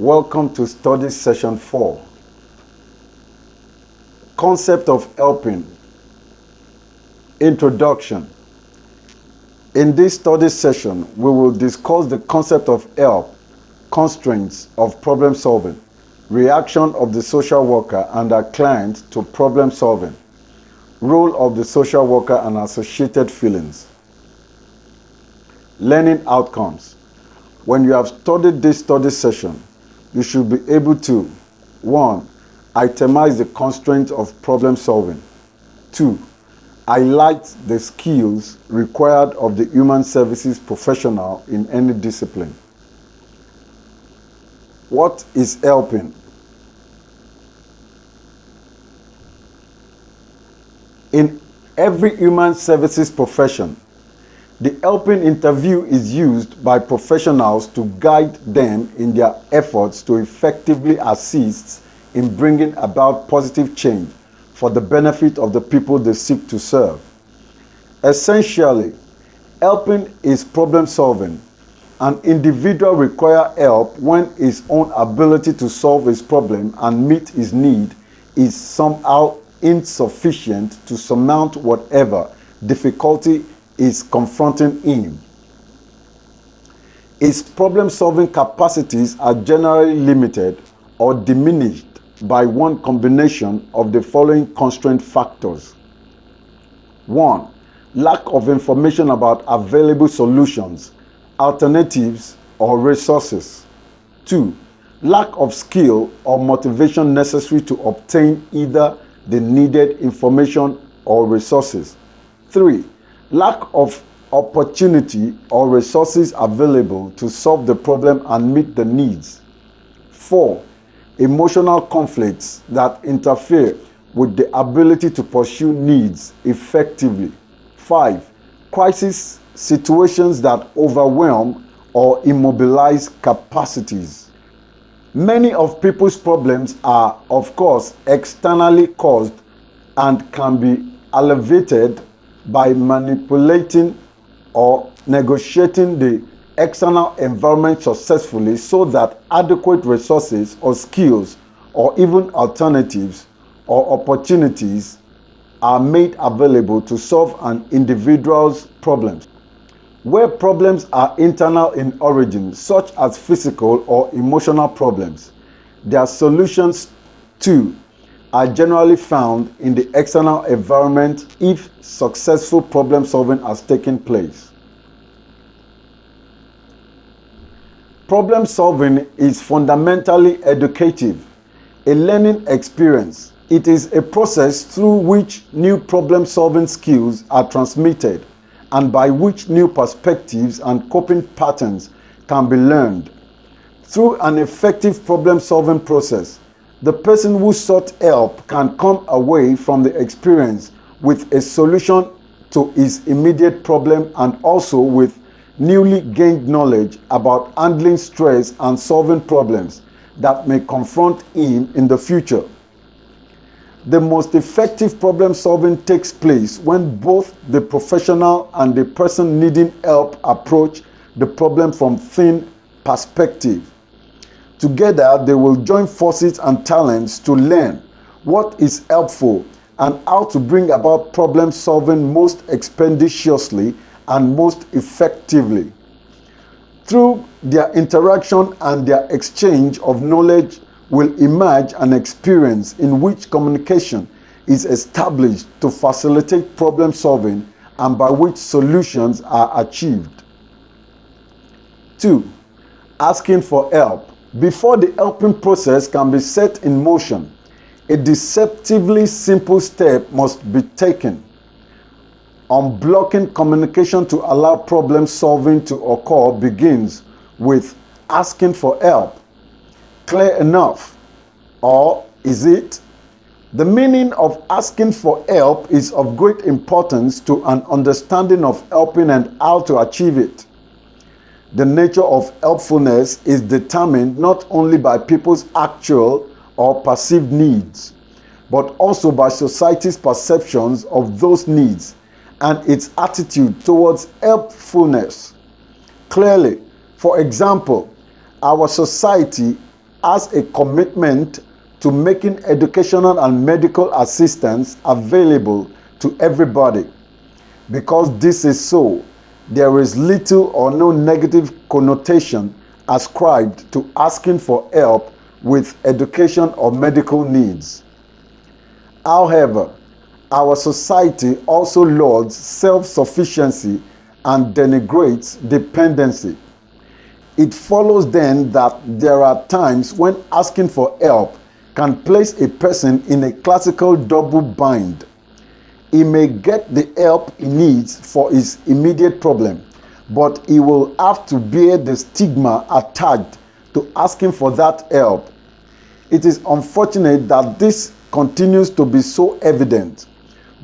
Welcome to Study Session 4. Concept of helping. Introduction. In this study session, we will discuss the concept of help, constraints of problem solving, reaction of the social worker and our client to problem solving, role of the social worker and associated feelings. Learning outcomes. When you have studied this study session, you should be able to 1. Itemize the constraints of problem solving. 2. Highlight the skills required of the human services professional in any discipline. What is helping? In every human services profession, the helping interview is used by professionals to guide them in their efforts to effectively assist in bringing about positive change for the benefit of the people they seek to serve. Essentially, helping is problem solving. An individual requires help when his own ability to solve his problem and meet his need is somehow insufficient to surmount whatever difficulty is confronting him. His problem-solving capacities are generally limited or diminished by one combination of the following constraint factors. 1. Lack of information about available solutions, alternatives, or resources. 2. Lack of skill or motivation necessary to obtain either the needed information or resources. 3. Lack of opportunity or resources available to solve the problem and meet the needs. 4. Emotional conflicts that interfere with the ability to pursue needs effectively. 5. Crisis situations that overwhelm or immobilize capacities. Many of people's problems are, of course, externally caused and can be alleviated by manipulating or negotiating the external environment successfully so that adequate resources or skills or even alternatives or opportunities are made available to solve an individual's problems. Where problems are internal in origin, such as physical or emotional problems, their solutions too are generally found in the external environment if successful problem solving has taken place. Problem solving is fundamentally educative, a learning experience. It is a process through which new problem solving skills are transmitted and by which new perspectives and coping patterns can be learned. Through an effective problem solving process, the person who sought help can come away from the experience with a solution to his immediate problem and also with newly gained knowledge about handling stress and solving problems that may confront him in the future. The most effective problem solving takes place when both the professional and the person needing help approach the problem from thin perspective. Together, they will join forces and talents to learn what is helpful and how to bring about problem solving most expeditiously and most effectively. Through their interaction and their exchange of knowledge will emerge an experience in which communication is established to facilitate problem solving and by which solutions are achieved. 2. Asking for help. Before the helping process can be set in motion, a deceptively simple step must be taken. Unblocking communication to allow problem solving to occur begins with asking for help. Clear enough? Or is it? The meaning of asking for help is of great importance to an understanding of helping and how to achieve it. The nature of helpfulness is determined not only by people's actual or perceived needs, but also by society's perceptions of those needs and its attitude towards helpfulness. Clearly, for example, our society as a commitment to making educational and medical assistance available to everybody. Because this is so, there is little or no negative connotation ascribed to asking for help with education or medical needs. However, our society also lauds self-sufficiency and denigrates dependency. It follows then that there are times when asking for help can place a person in a classical double bind. He may get the help he needs for his immediate problem, but he will have to bear the stigma attached to asking for that help. It is unfortunate that this continues to be so evident,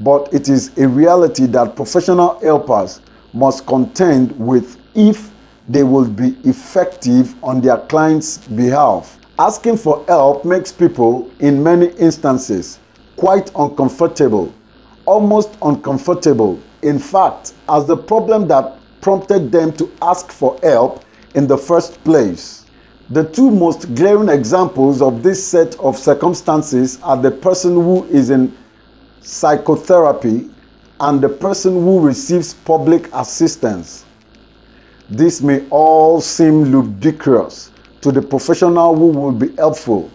but it is a reality that professional helpers must contend with if they will be effective on their clients' behalf. Asking for help makes people, in many instances, quite uncomfortable, almost uncomfortable, in fact, as the problem that prompted them to ask for help in the first place. The two most glaring examples of this set of circumstances are the person who is in psychotherapy and the person who receives public assistance. This may all seem ludicrous to the professional who will be helpful,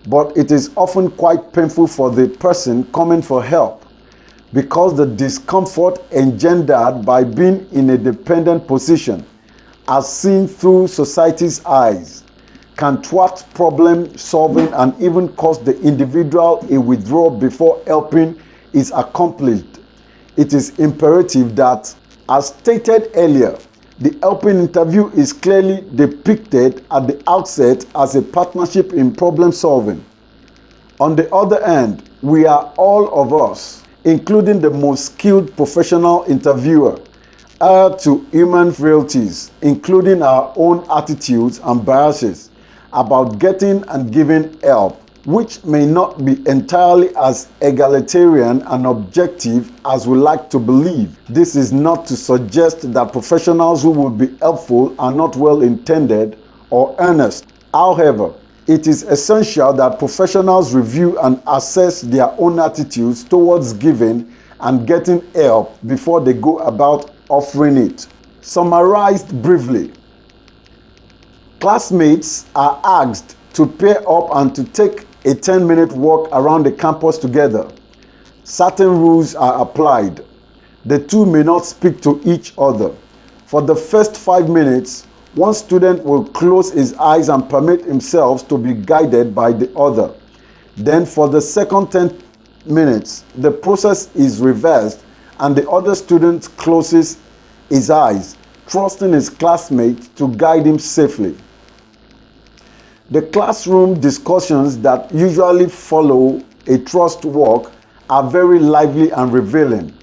but it is often quite painful for the person coming for help, because the discomfort engendered by being in a dependent position, as seen through society's eyes, can thwart problem solving and even cause the individual a withdrawal before helping is accomplished. It is imperative that, as stated earlier, the helping interview is clearly depicted at the outset as a partnership in problem solving. On the other hand, we are all of us, including the most skilled professional interviewer, heir to human frailties, including our own attitudes and biases about getting and giving help, which may not be entirely as egalitarian and objective as we like to believe. This is not to suggest that professionals who will be helpful are not well intended or earnest. However, it is essential that professionals review and assess their own attitudes towards giving and getting help before they go about offering it. Summarized briefly, classmates are asked to pair up and to take a 10-minute walk around the campus together. Certain rules are applied. The two may not speak to each other. For the first 5 minutes, one student will close his eyes and permit himself to be guided by the other. Then for the second 10 minutes, the process is reversed and the other student closes his eyes, trusting his classmate to guide him safely. The classroom discussions that usually follow a trust walk are very lively and revealing.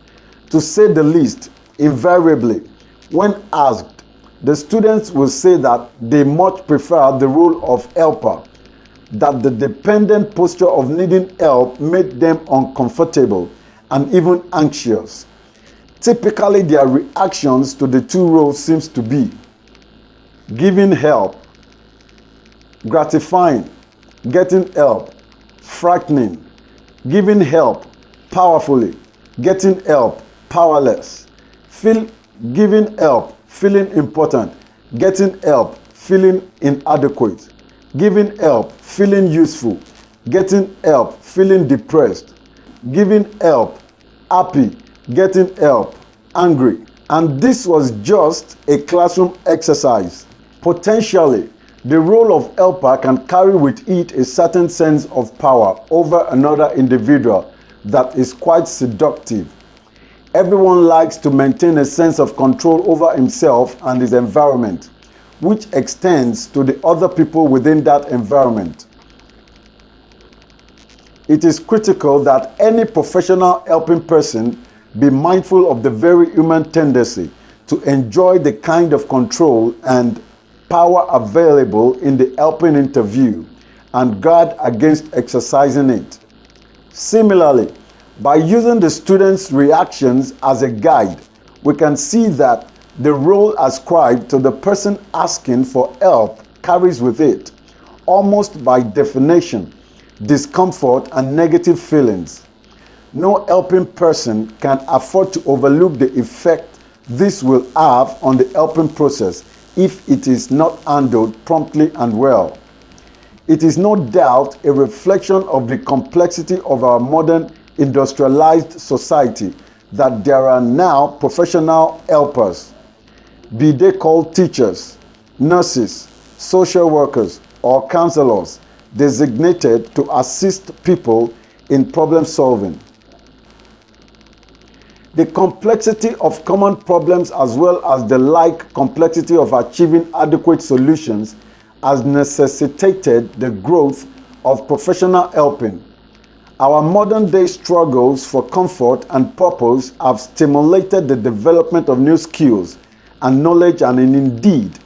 To say the least, invariably, when asked, the students will say that they much prefer the role of helper, that the dependent posture of needing help made them uncomfortable and even anxious. Typically, their reactions to the two roles seems to be giving help, gratifying, getting help, frightening, giving help, powerfully, getting help, powerless, giving help, feeling important, getting help, feeling inadequate, giving help, feeling useful, getting help, feeling depressed, giving help, happy, getting help, angry. And this was just a classroom exercise. Potentially, the role of helper can carry with it a certain sense of power over another individual that is quite seductive. Everyone likes to maintain a sense of control over himself and his environment, which extends to the other people within that environment. It is critical that any professional helping person be mindful of the very human tendency to enjoy the kind of control and power available in the helping interview and guard against exercising it. Similarly, by using the students' reactions as a guide, we can see that the role ascribed to the person asking for help carries with it almost by definition, discomfort and negative feelings. No helping person can afford to overlook the effect this will have on the helping process if it is not handled promptly and well. It is no doubt a reflection of the complexity of our modern industrialized society that there are now professional helpers, be they called teachers, nurses, social workers, or counselors, designated to assist people in problem solving. The complexity of common problems as well as the like complexity of achieving adequate solutions has necessitated the growth of professional helping. Our modern day struggles for comfort and purpose have stimulated the development of new skills and knowledge and indeed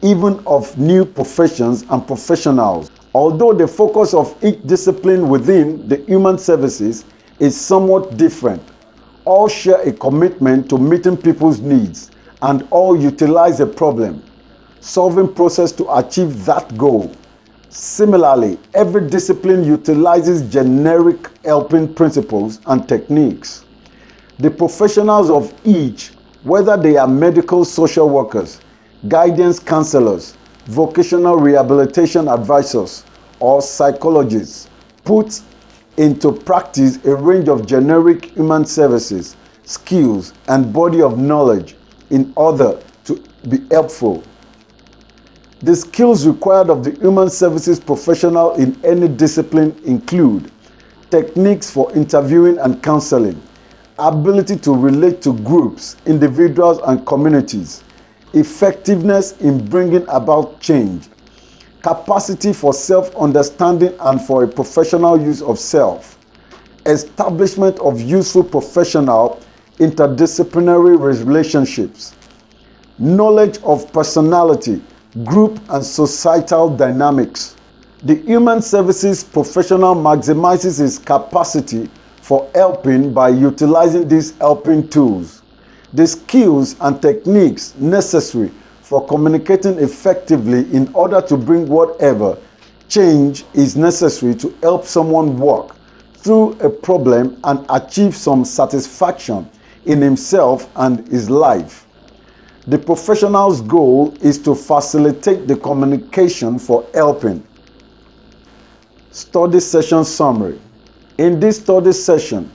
even of new professions and professionals. Although the focus of each discipline within the human services is somewhat different, all share a commitment to meeting people's needs and all utilize a problem-solving process to achieve that goal. Similarly, every discipline utilizes generic helping principles and techniques. The professionals of each, whether they are medical social workers, guidance counselors, vocational rehabilitation advisors, or psychologists, put into practice a range of generic human services, skills, and body of knowledge in order to be helpful. The skills required of the human services professional in any discipline include techniques for interviewing and counseling, ability to relate to groups, individuals, and communities, effectiveness in bringing about change, capacity for self-understanding and for a professional use of self, establishment of useful professional interdisciplinary relationships, knowledge of personality, group and societal dynamics. The human services professional maximizes his capacity for helping by utilizing these helping tools. The skills and techniques necessary for communicating effectively in order to bring whatever change is necessary to help someone work through a problem and achieve some satisfaction in himself and his life. The professional's goal is to facilitate the communication for helping. Study session summary. In this study session,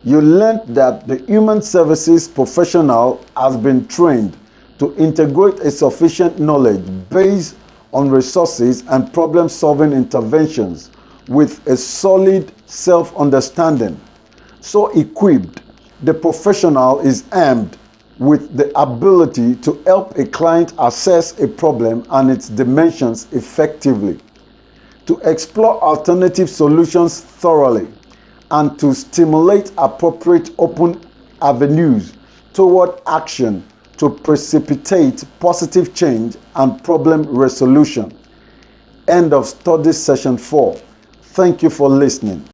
you learned that the human services professional has been trained to integrate a sufficient knowledge based on resources and problem-solving interventions with a solid self-understanding. So equipped, the professional is armed with the ability to help a client assess a problem and its dimensions effectively, to explore alternative solutions thoroughly, and to stimulate appropriate open avenues toward action to precipitate positive change and problem resolution. End of study session 4. Thank you for listening.